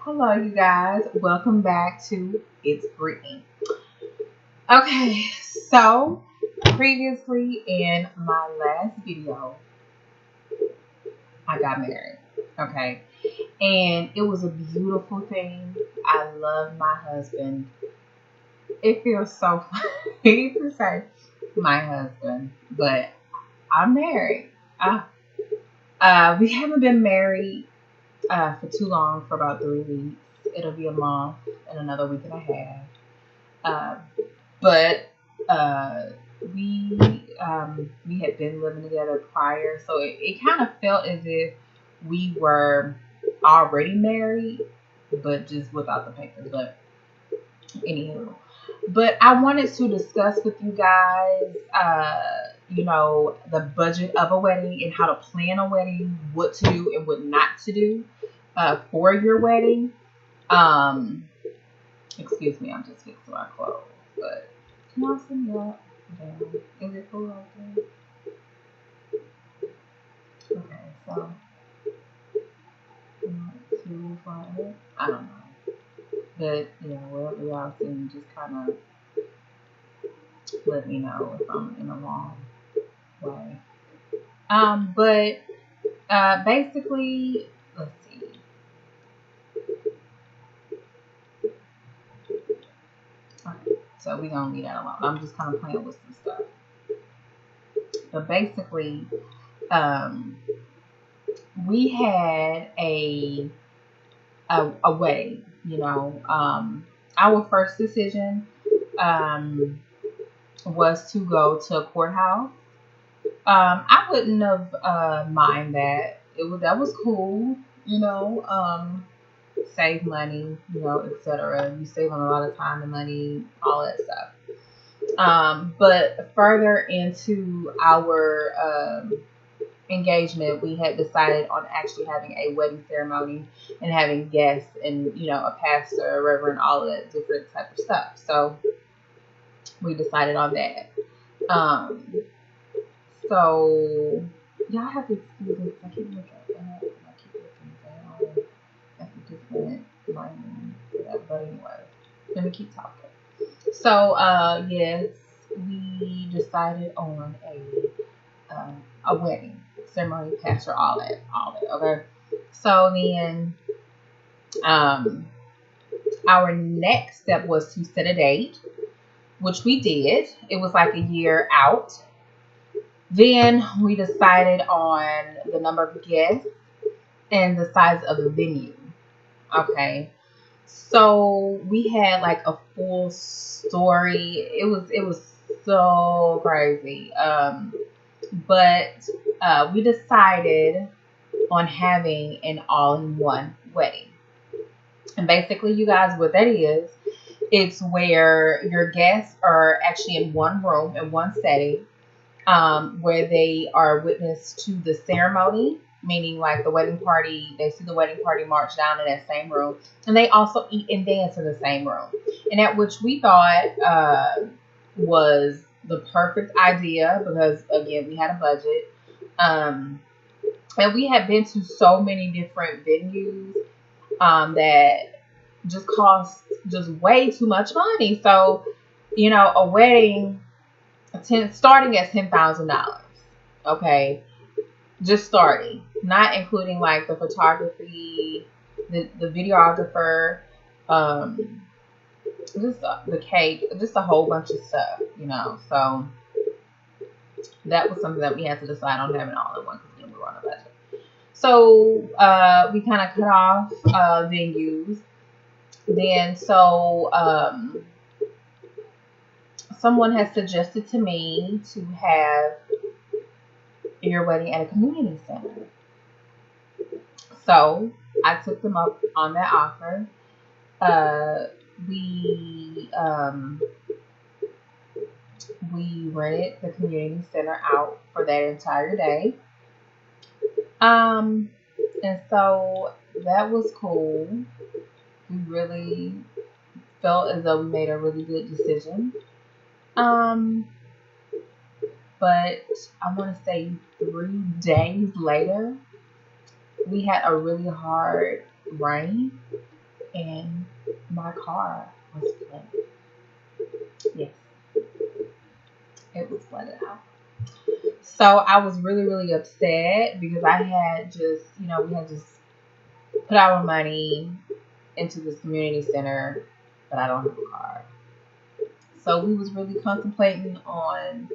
Hello, you guys. Welcome back to It's Brittany. Okay, so previously in my last video, I got married. Okay, and it was a beautiful thing. I love my husband. It feels so funny to say my husband, but I'm married. We haven't been married for too long, for about 3 weeks. It'll be a month and another week and a half. Uh, but we had been living together prior, so it kind of felt as if we were already married, but just without the papers. But anywho, but I wanted to discuss with you guys, the budget of a wedding and how to plan a wedding, what to do and what not to do for your wedding. Um, Excuse me, I'm just fixing my clothes. But can y'all see me up? Down? Is it cool out there? Okay, so too far. I don't know. But yeah, wherever y'all see me, just kind of let me know if I'm in a wrong way. But basically, let's see. Okay, so we're gonna leave that alone. I'm just kind of playing with some stuff. But basically, um, we had a wedding. Our first decision was to go to a courthouse. I wouldn't have mind that. That was cool. Save money, etc. You save on a lot of time and money, all that stuff. But further into our engagement, we had decided on actually having a wedding ceremony and having guests and a pastor, a reverend, all of that different type of stuff. So we decided on that. So y'all have to excuse me. I keep looking up. I keep looking down at the different lighting. But anyway, let me keep talking. So yes, we decided on a wedding ceremony, pastor, all that. Okay. So then, our next step was to set a date, which we did. It was like a year out. Then we decided on the number of guests and the size of the venue. Okay. So we had like a full story. It was so crazy. But we decided on having an all-in-one wedding. And basically, you guys, what that is, it's where your guests are actually in one room, in one setting, where they are witness to the ceremony, meaning like the wedding party, they see the wedding party march down in that same room, and they also eat and dance in the same room. And at which we thought was the perfect idea because, again, we had a budget. And we had been to so many different venues that just cost just way too much money. So, a wedding starting at $10,000. Okay, just starting, not including like the photography, the videographer, just the cake, just a whole bunch of stuff, So that was something that we had to decide on having all in one because we were on a budget. So we kind of cut off venues. Then someone has suggested to me to have your wedding at a community center. So I took them up on that offer. We rented the community center out for that entire day. And so that was cool. We really felt as though we made a really good decision. But I want to say 3 days later, we had a really hard rain. and my car was flooded. Yes, it was flooded out. So I was really, really upset because I had just, we had just put our money into this community center, but I don't have a car. So we was really contemplating on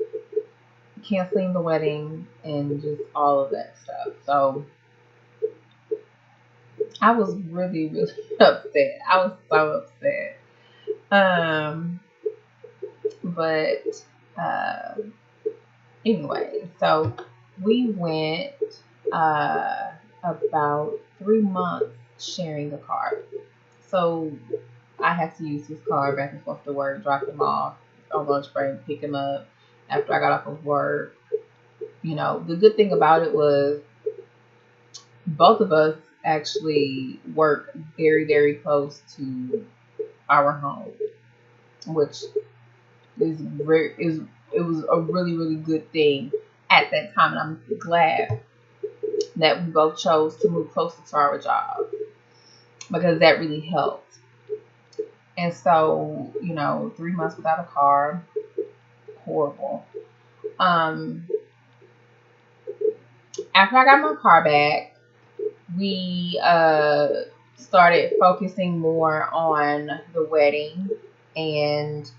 canceling the wedding and just all of that stuff. So I was really, really upset. I was so upset. But anyway, so we went about 3 months sharing the car. So I had to use his car back and forth to work, drop him off on lunch break, pick him up after I got off of work. The good thing about it was both of us actually work very, very close to our home, which it was a really, really good thing at that time, and I'm glad that we both chose to move closer to our job because that really helped. And so, 3 months without a car, horrible. After I got my car back, we started focusing more on the wedding and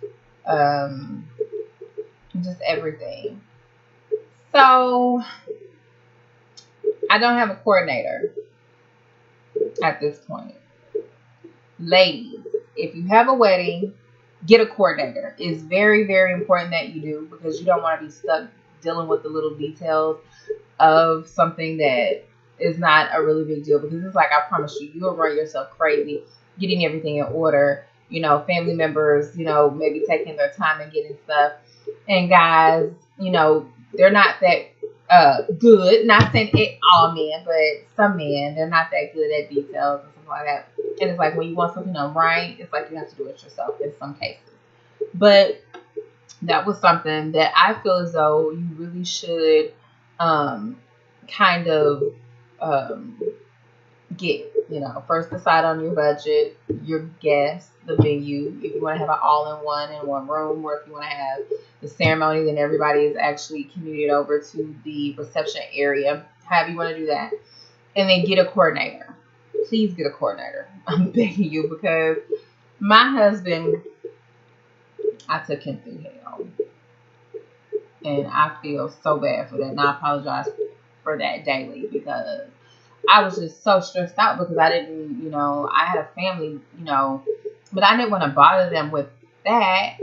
just everything. So I don't have a coordinator at this point. Ladies, if you have a wedding, get a coordinator. It's very, very important that you do because you don't want to be stuck dealing with the little details of something that is not a really big deal, because it's like, I promise you, you'll run yourself crazy getting everything in order. Family members, maybe taking their time and getting stuff. And guys, they're not that good. Not saying it all men, but some men, they're not that good at details and stuff like that. And it's like when you want something done right, it's like you have to do it yourself in some cases. But that was something that I feel as though you really should kind of get, first decide on your budget, your guests, the venue, if you want to have an all-in-one in one room, or if you want to have the ceremony, then everybody is actually commuted over to the reception area, however you want to do that. And then get a coordinator. Please get a coordinator. I'm begging you, because my husband, I took him through hell. And I feel so bad for that. And I apologize for that daily, because I was just so stressed out because I didn't, I had a family, but I didn't want to bother them with that.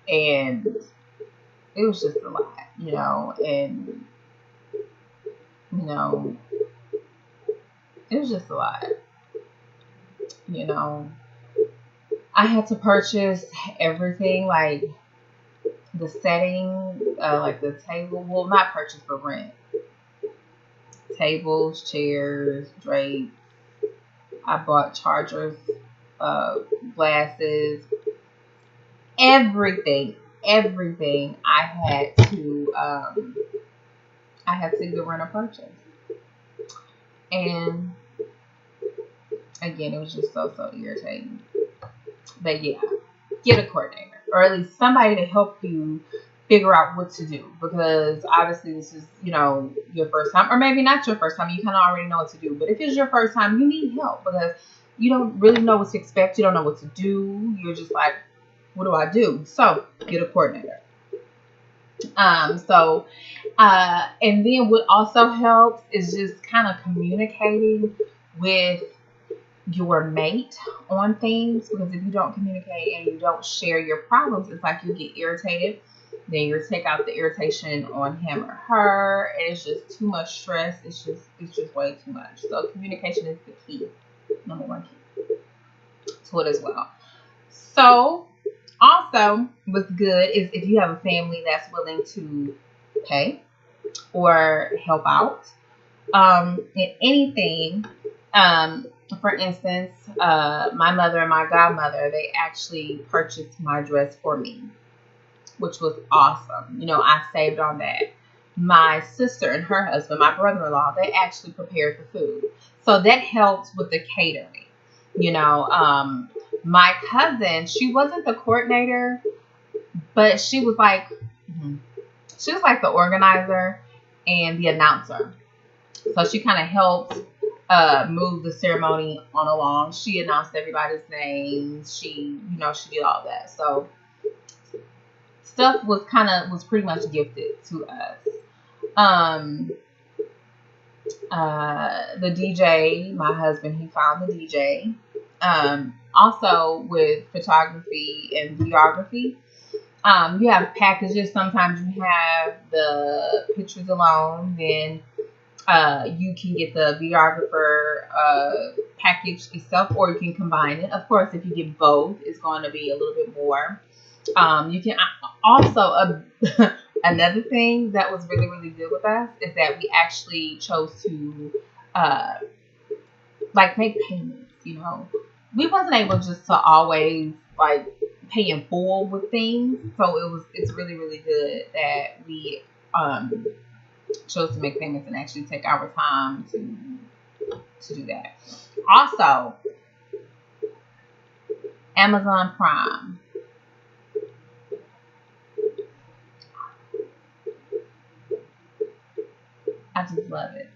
And it was just a lot, and, it was just a lot, I had to purchase everything, like the setting, like the table, well, not purchase, but rent. Tables, chairs, drapes. I bought chargers, glasses, everything. I had to either rent or purchase. And again, it was just so irritating. But yeah, get a coordinator, or at least somebody to help you figure out what to do, because obviously this is, your first time, or maybe not your first time. You kind of already know what to do, but if it's your first time, you need help because you don't really know what to expect. You don't know what to do. You're just like, what do I do? So get a coordinator. And then what also helps is just kind of communicating with your mate on things, because if you don't communicate and you don't share your problems, it's like you get irritated. Then you take out the irritation on him or her, and it's just too much stress. It's just way too much. So communication is the key, number one key to it as well. So also, what's good is if you have a family that's willing to pay or help out in anything. For instance, my mother and my godmother, they actually purchased my dress for me, which was awesome. I saved on that. My sister and her husband, my brother-in-law, they actually prepared the food. So that helped with the catering. You know, my cousin, she wasn't the coordinator, but she was like the organizer and the announcer. So she kind of helped move the ceremony on along. She announced everybody's names. She did all that. So stuff was pretty much gifted to us. Um, the DJ, my husband, he found the DJ. Also with photography and videography, you have packages. Sometimes you have the pictures alone, then you can get the videographer package itself, or you can combine it. Of course, if you get both, it's going to be a little bit more. You can also another thing that was really really good with us is that we actually chose to uh, like make payments. We wasn't able just to always like pay in full with things, so it's really really good that we chose to make payments and actually take our time to do that. Also, Amazon Prime. I just love it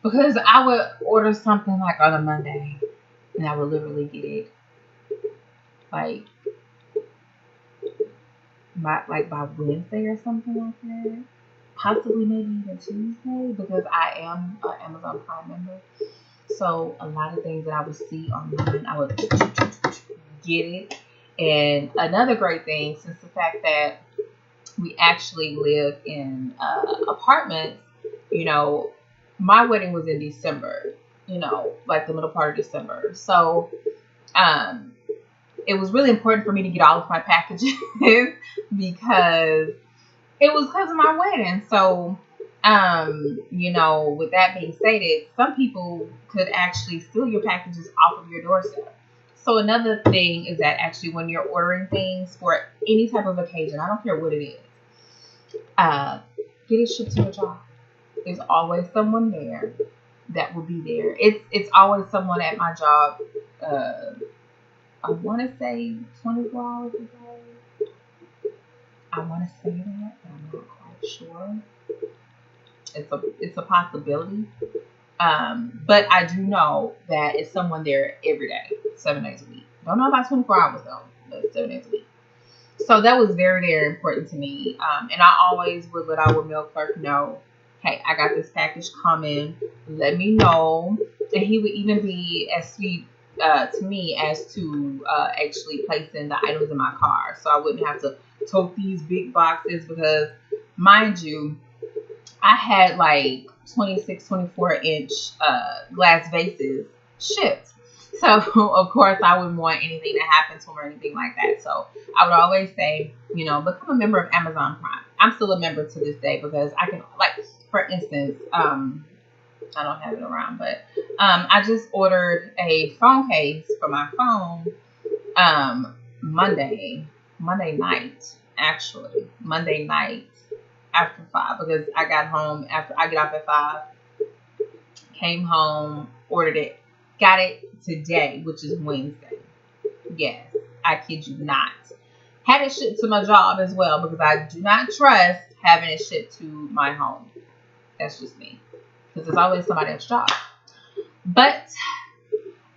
because I would order something like on a Monday, and I would literally get it like by Wednesday or something like that. Possibly maybe even Tuesday, because I am an Amazon Prime member. So a lot of things that I would see online, I would get it. And another great thing, since the fact that we actually live in apartments, my wedding was in December, like the middle part of December. So it was really important for me to get all of my packages because it was because of my wedding. So, with that being stated, some people could actually steal your packages off of your doorstep. So another thing is that actually when you're ordering things for any type of occasion, I don't care what it is, get it shipped to your job. There's always someone there that will be there. It's always someone at my job. I want to say 24 hours a day. I want to say that, but I'm not quite sure. It's a possibility. But I do know that it's someone there every day, 7 days a week. Don't know about 24 hours though, but 7 days a week. So that was very, very important to me. And I always would let our mail clerk know, hey, I got this package coming. Let me know. And he would even be as sweet to me as to actually placing the items in my car. So I wouldn't have to tote these big boxes because, mind you, I had like 26, 24-inch glass vases shipped. So, of course, I wouldn't want anything to happen to them or anything like that. So, I would always say, become a member of Amazon Prime. I'm still a member to this day because I can, like, for instance, I don't have it around, but I just ordered a phone case for my phone Monday night, actually. Monday night after 5, because I got home after I get off at 5, came home, ordered it, got it today, which is Wednesday. Yes, I kid you not. Had it shipped to my job as well because I do not trust having it shipped to my home. That's just me, because it's always somebody else's job. But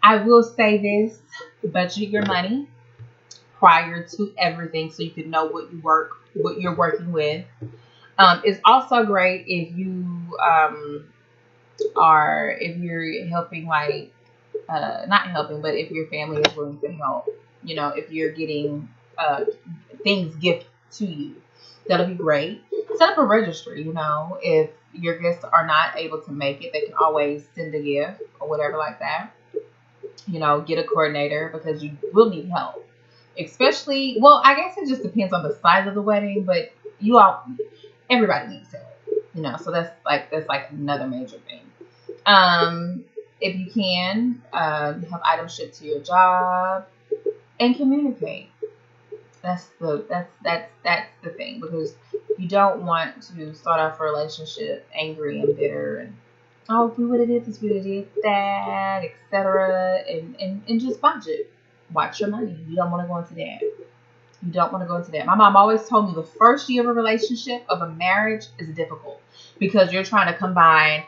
I will say this: budget your money prior to everything, so you can know what you're working with. It's also great if if you're helping, like, not helping, but if your family is willing to help, if you're getting things gifted to you, that'll be great. Set up a registry, if your guests are not able to make it, they can always send a gift or whatever like that. Get a coordinator because you will need help. Especially, well, I guess it just depends on the size of the wedding, but everybody needs help, so that's like another major thing. If you can, have items shipped to your job and communicate. That's the thing, because you don't want to start off a relationship angry and bitter and Oh, if we would have did this, we would have did that, etc. And just budget. Watch your money. You don't want to go into that. You don't want to go into that. My mom always told me the first year of a relationship, of a marriage, is difficult because you're trying to combine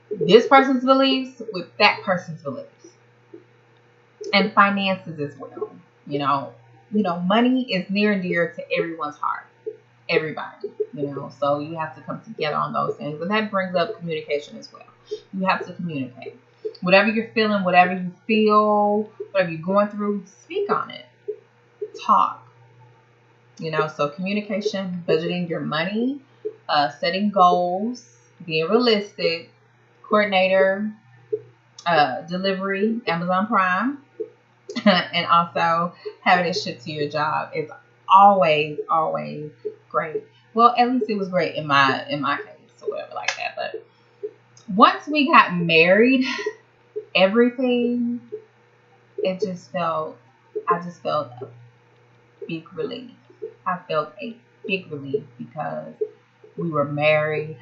this person's beliefs with that person's beliefs and finances as well. Money is near and dear to everyone's heart. Everybody, so you have to come together on those things. And that brings up communication as well. You have to communicate. Whatever you're feeling, whatever you feel, whatever you're going through, speak on it. Talk. So communication, budgeting your money, setting goals, being realistic, coordinator, delivery, Amazon Prime, and also having it shipped to your job is always great. Well, at least it was great in my case or whatever like that. But once we got married, everything, I just felt a big relief. I felt a big relief because we were married.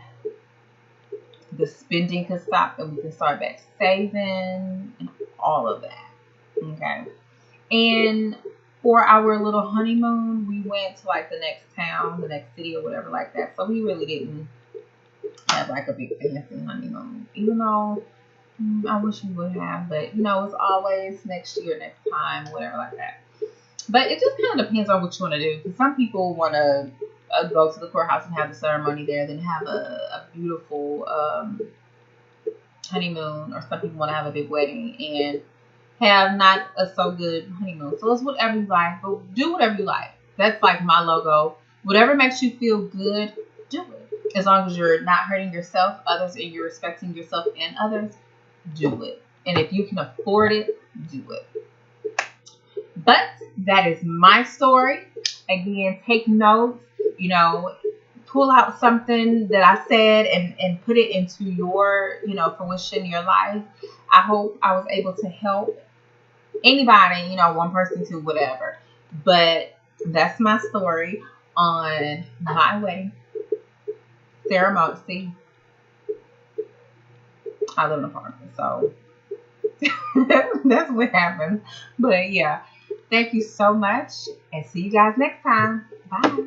The spending could stop and we could start back saving and all of that. Okay. And for our little honeymoon, we went to like the next town, the next city or whatever like that. So we really didn't have like a big fancy honeymoon, even though I wish we would have, but it's always next year, next time, whatever like that. But it just kind of depends on what you want to do. Because some people want to go to the courthouse and have the ceremony there, then have a beautiful honeymoon, or some people want to have a big wedding and have not a so good honeymoon. So it's whatever you like, but do whatever you like. That's like my logo. Whatever makes you feel good, do it. As long as you're not hurting yourself, others, and you're respecting yourself and others, do it. And if you can afford it, do it. But that is my story. Again, take notes, pull out something that I said and put it into your, fruition in your life. I hope I was able to help anybody, one person, two, whatever. But that's my story on my wedding ceremony. See, I live in an apartment, so that's what happens. But yeah, thank you so much and see you guys next time. Bye.